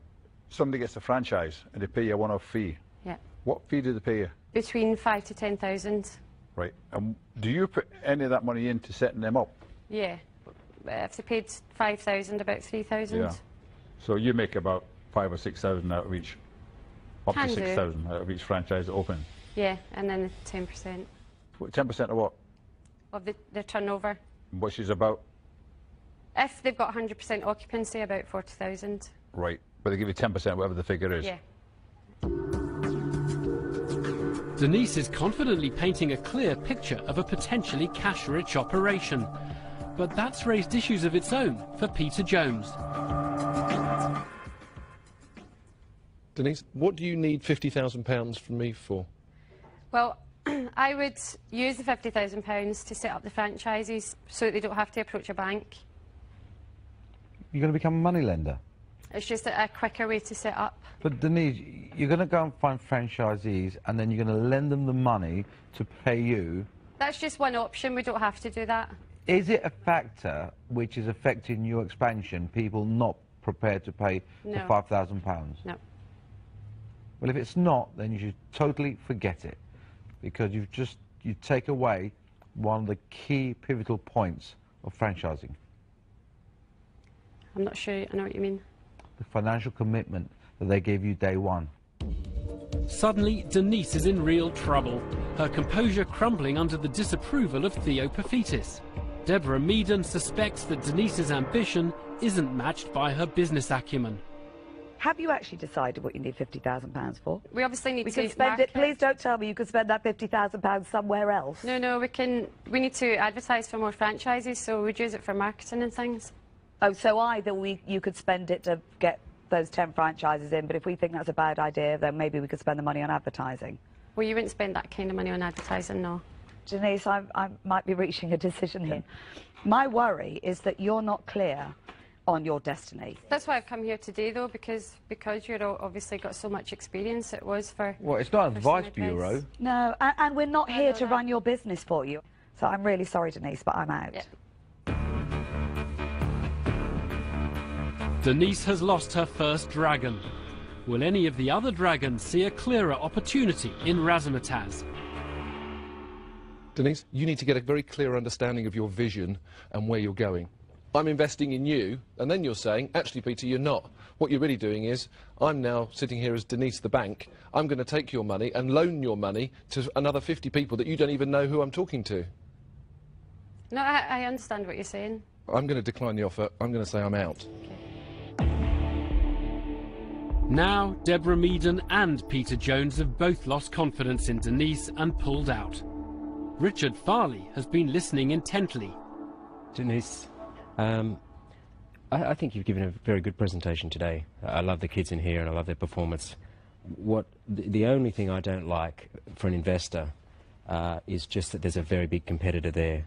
somebody gets a franchise and they pay you a one-off fee, Yeah. what fee do they pay you? Between 5 to 10,000. Right. And do you put any of that money into setting them up? Yeah. If they paid 5,000, about 3,000. Yeah. So you make about 5,000 or 6,000 out of each, up Can to do. 6,000 out of each franchise that open. Yeah, and then 10%. 10% of what? Of the turnover. Which is about? If they've got 100% occupancy, about 40,000. Right. But they give you 10%, whatever the figure is. Yeah. Denise is confidently painting a clear picture of a potentially cash-rich operation. But that's raised issues of its own for Peter Jones. Denise, what do you need £50,000 from me for? Well, I would use the £50,000 to set up the franchises so that they don't have to approach a bank. You're going to become a moneylender? It's just a quicker way to set up. But Denise, you're going to go and find franchisees and then you're going to lend them the money to pay you. That's just one option. We don't have to do that. Is it a factor which is affecting your expansion, people not prepared to pay No. the £5,000? No. Well, if it's not, then you should totally forget it, because you take away one of the key pivotal points of franchising. I'm not sure I know what you mean. The financial commitment that they gave you day one. Suddenly, Denise is in real trouble, her composure crumbling under the disapproval of Theo Paphitis. Deborah Meaden suspects that Denise's ambition isn't matched by her business acumen. Have you actually decided what you need £50,000 for? We obviously need We to can spend market. it. Please don't tell me you could spend that £50,000 somewhere else. No, we need to advertise for more franchises, so we'd use it for marketing and things. Oh, so either you could spend it to get those 10 franchises in, but if we think that's a bad idea, then maybe we could spend the money on advertising. Well, you wouldn't spend that kind of money on advertising, no. Denise, I might be reaching a decision here. My worry is that you're not clear on your destiny. That's why I've come here today, though, because you've obviously got so much experience. It was for... Well, it's not an advice bureau. No, and we're not here to run your business for you. So I'm really sorry, Denise, but I'm out. Yeah. Denise has lost her first dragon. Will any of the other dragons see a clearer opportunity in Razzmatazz? Denise, you need to get a very clear understanding of your vision and where you're going. I'm investing in you, and then you're saying, actually, Peter, you're not. What you're really doing is, I'm now sitting here as Denise the bank. I'm going to take your money and loan your money to another 50 people that you don't even know who I'm talking to. No, I understand what you're saying. I'm going to decline the offer. I'm going to say I'm out. Now, Deborah Meaden and Peter Jones have both lost confidence in Denise and pulled out. Richard Farley has been listening intently. Denise, I think you've given a very good presentation today. I love the kids in here and I love their performance. The only thing I don't like for an investor is just that there's a very big competitor there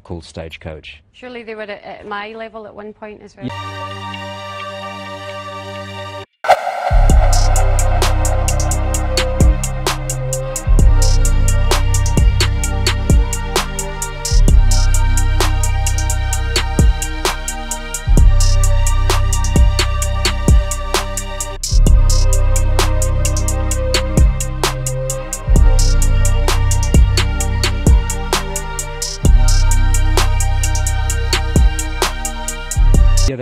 called Stagecoach. Surely they were at my level at one point as well. Yeah,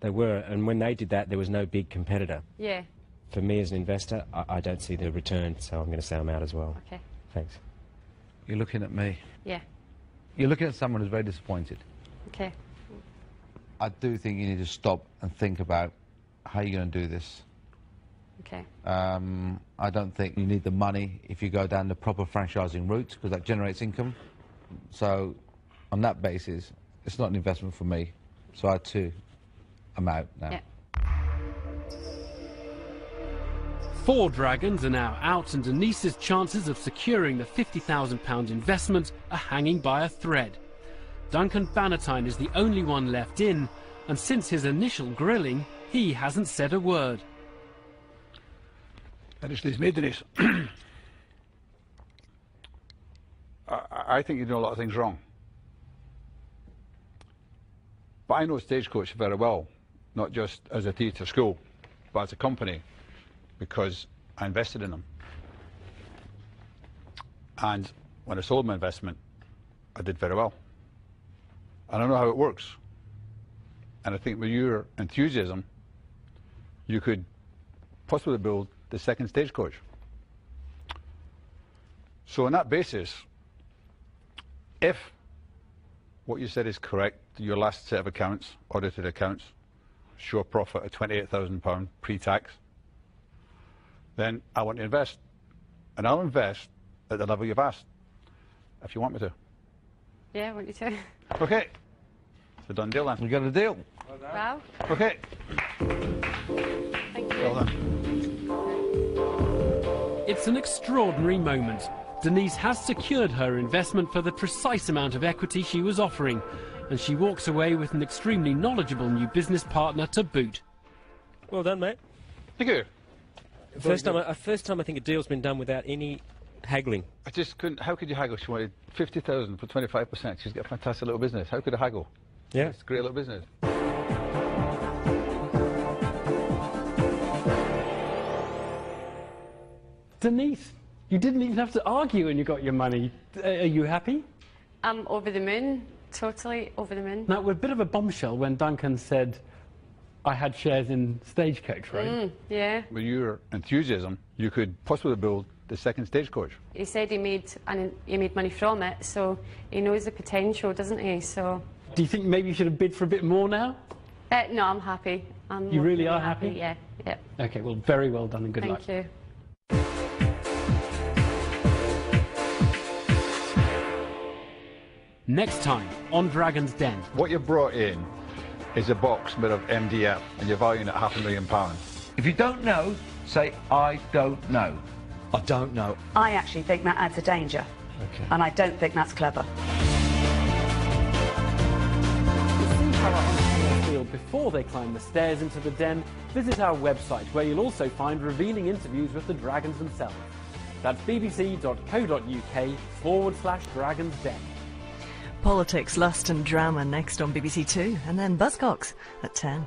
they were, and when they did that, there was no big competitor. Yeah. For me as an investor, I don't see the return, so I'm going to say I'm out as well. Okay. Thanks. You're looking at me. Yeah. You're looking at someone who's very disappointed. Okay. I do think you need to stop and think about how you're going to do this. Okay. I don't think you need the money if you go down the proper franchising route, because that generates income. So, on that basis, it's not an investment for me. So I too am out now. Yeah. 4 dragons are now out, and Denise's chances of securing the £50,000 investment are hanging by a thread. Duncan Bannatyne is the only one left in, and since his initial grilling, he hasn't said a word. Denise. I think you do a lot of things wrong. But I know Stagecoach very well, not just as a theatre school, but as a company, because I invested in them. And when I sold my investment, I did very well. And I know how it works. And I think with your enthusiasm, you could possibly build the second Stagecoach. So on that basis, if what you said is correct, your last set of accounts, audited accounts, show a profit of £28,000 pre-tax, then I want to invest. And I'll invest at the level you've asked, if you want me to. Yeah, I want you to. Okay. It's a done deal then. We got a deal. Wow. Okay. Thank you. Well done. It's an extraordinary moment. Denise has secured her investment for the precise amount of equity she was offering, and she walks away with an extremely knowledgeable new business partner to boot. Well done, mate. Thank you. First time I think a deal's been done without any haggling. I just couldn't. How could you haggle? She wanted 50,000 for 25%. She's got a fantastic little business. How could I haggle? Yeah. It's a great little business. Denise, you didn't even have to argue when you got your money. Are you happy? I'm over the moon. Totally over the moon. Now, we're a bit of a bombshell when Duncan said, I had shares in Stagecoach, right? Yeah. With your enthusiasm, you could possibly build the second Stagecoach. He said he made money from it, so he knows the potential, doesn't he? So. Do you think maybe you should have bid for a bit more now? No, I'm happy. You really are happy? Yeah, yeah. Okay, well, very well done and good luck. Thank you. Next time on Dragon's Den. What you brought in is a box made of MDF, and you're valuing it at £500,000. If you don't know, say, I don't know. I don't know. I actually think that adds a danger. Okay. And I don't think that's clever. To see how our entrepreneurs feel before they climb the stairs into the den, visit our website, where you'll also find revealing interviews with the dragons themselves. That's bbc.co.uk/Dragons Den. Politics, lust and drama next on BBC Two, and then Buzzcocks at 10.